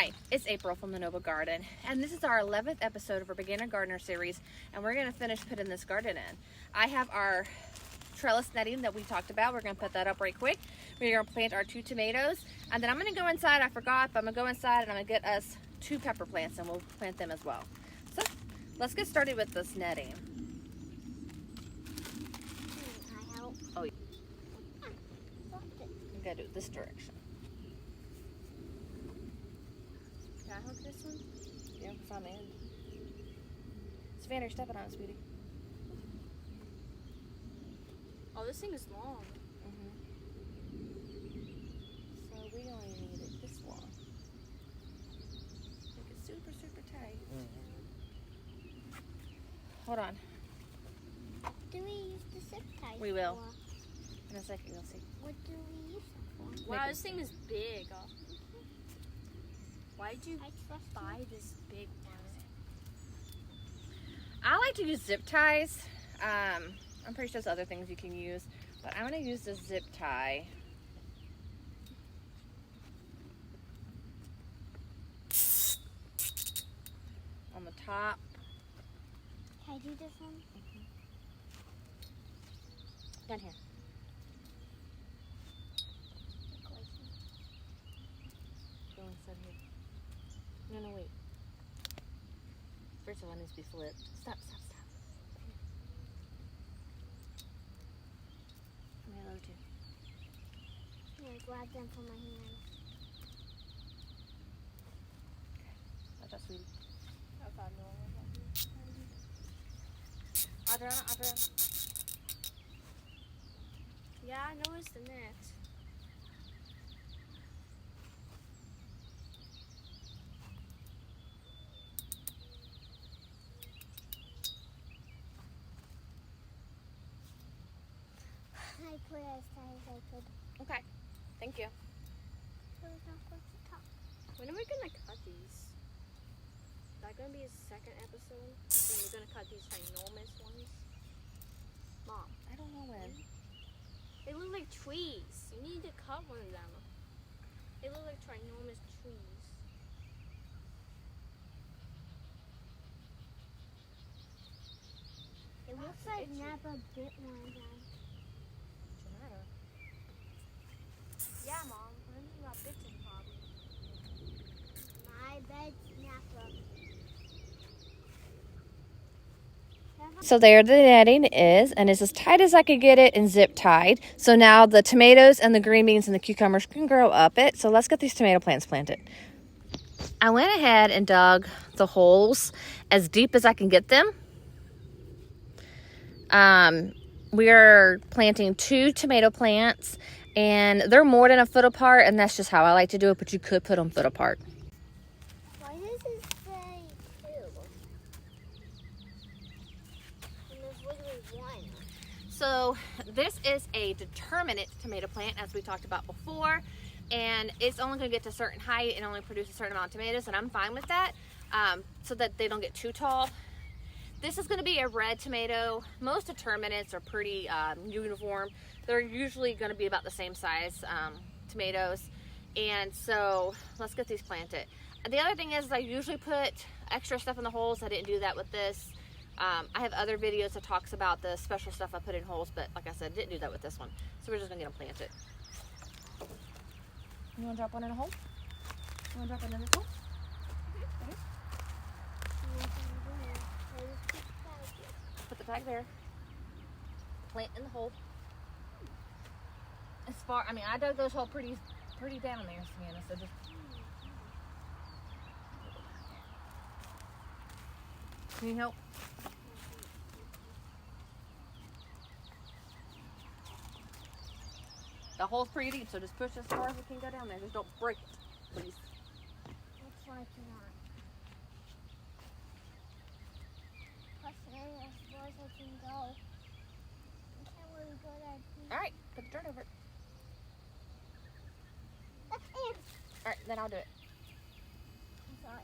Hi, it's April from the Nova Garden, and this is our 11th episode of our Beginner Gardener series, and we're going to finish putting this garden in. I have our trellis netting that we talked about. We're going to put that up right quick. We're going to plant our 2 tomatoes, and then I'm going to go inside. I forgot, but I'm going to go inside and I'm going to get us 2 pepper plants, and we'll plant them as well. So let's get started with this netting. Can I help? Oh, yeah. You got to do it this direction. Can I hook this one? Yeah, it's on the end. Savannah, you're stepping on it, sweetie. Oh, this thing is long. So we only need it this long. Make it super, super tight. Hold on. Do we use the zip tie? We will. For? In a second, you'll see. What do we use it for? Wow, this thing is big. Why did you I trust buy you. this big one? I like to use zip ties. I'm pretty sure there's other things you can use, but I'm going to use the zip tie. On the top. Can I do this one? Down here. Go inside here. No, wait. First one needs to be flipped. Stop. Come here, too. I'm gonna grab them from my hand. Watch out, sweetie. I thought no one Adriana. Yeah, I noticed the net. I put it as tight as I could. Okay. Thank you. So it's not going to top. When are we gonna cut these? Is that gonna be a second episode? When we're gonna cut these ginormous ones? Mom, I don't know when. they look like trees. You need to cut one of them. They look like ginormous trees. It looks like Napa bit one guy. What's the matter? Yeah, Mom. I think you got bitten probably. My bed's Napa. So there the netting is, and it's as tight as I could get it and zip tied. So now the tomatoes and the green beans and the cucumbers can grow up it. So let's get these tomato plants planted. I went ahead and dug the holes as deep as I can get them. We are planting 2 tomato plants, and they're more than a foot apart, and that's just how I like to do it, but you could put them foot apart. Why does it say 2? And there's literally 1. So this is a determinate tomato plant, as we talked about before, and it's only going to get to a certain height and only produce a certain amount of tomatoes, and I'm fine with that, so that they don't get too tall. This is going to be a red tomato. Most determinates are pretty uniform. They're usually going to be about the same size tomatoes, and so let's get these planted. The other thing is I usually put extra stuff in the holes. I didn't do that with this. I have other videos that talks about the special stuff I put in holes, but like I said, didn't do that with this one. So we're just gonna get them planted. You wanna drop one in a hole? You wanna drop one in this hole? Okay. Put the tag there. Plant in the hole. As far, I mean, I dug those holes pretty down there, Savannah, so just. Can you help? The hole's pretty deep, so just push as far as it can go down there. Just don't break it, please. Looks like not. Pushing as far as I can go. I can't really go that deep. All right, put the dirt over it. That's it. All right, then I'll do it. I saw it.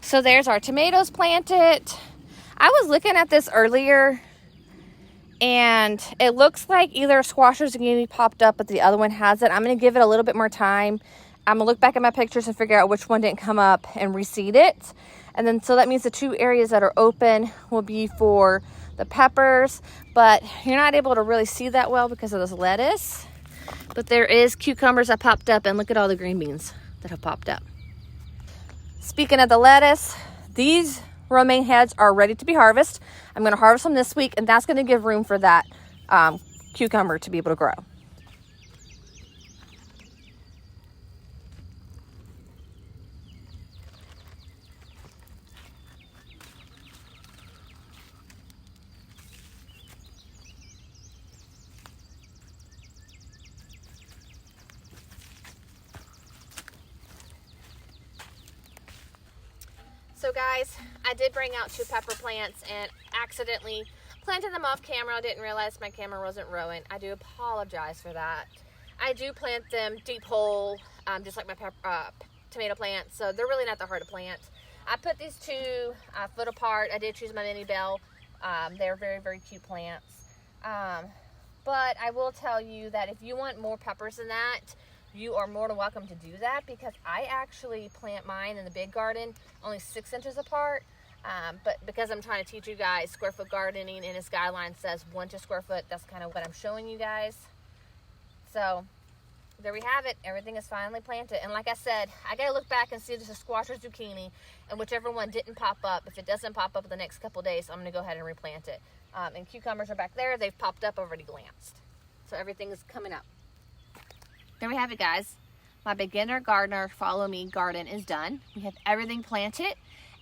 So there's our tomatoes planted. I was looking at this earlier, and it looks like either squash or zucchini popped up, but the other one hasn't. I'm going to give it a little bit more time. I'm going to look back at my pictures and figure out which one didn't come up and reseed it. And then, so that means the 2 areas that are open will be for the peppers, but you're not able to really see that well because of this lettuce. But there is cucumbers that popped up, and look at all the green beans that have popped up. Speaking of the lettuce, these romaine heads are ready to be harvested. I'm going to harvest them this week, and that's going to give room for that cucumber to be able to grow. So guys, I did bring out 2 pepper plants and accidentally planted them off camera. I didn't realize my camera wasn't rolling. I do apologize for that. I do plant them deep hole, just like my tomato plants, so they're really not that hard to plant. I put these 2 foot apart. I did choose my mini bell. They're very, very cute plants. But I will tell you that if you want more peppers than that, you are more than welcome to do that, because I actually plant mine in the big garden only 6 inches apart. But because I'm trying to teach you guys square foot gardening, and its guideline says 1 to square foot, that's kind of what I'm showing you guys. So there we have it. Everything is finally planted. And like I said, I got to look back and see if there's a squash or zucchini, and whichever one didn't pop up, if it doesn't pop up in the next couple days, I'm going to go ahead and replant it. And cucumbers are back there. They've popped up, already glanced. So everything is coming up. There we have it, guys. My beginner gardener follow me garden is done. We have everything planted,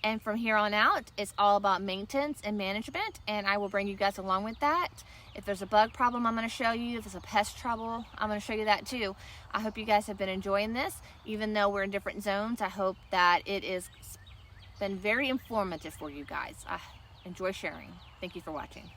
and from here on out it's all about maintenance and management, and I will bring you guys along with that. If there's a bug problem, I'm going to show you. If there's a pest trouble, I'm going to show you that too. I hope you guys have been enjoying this. Even though we're in different zones, I hope that it has been very informative for you guys. I enjoy sharing. Thank you for watching.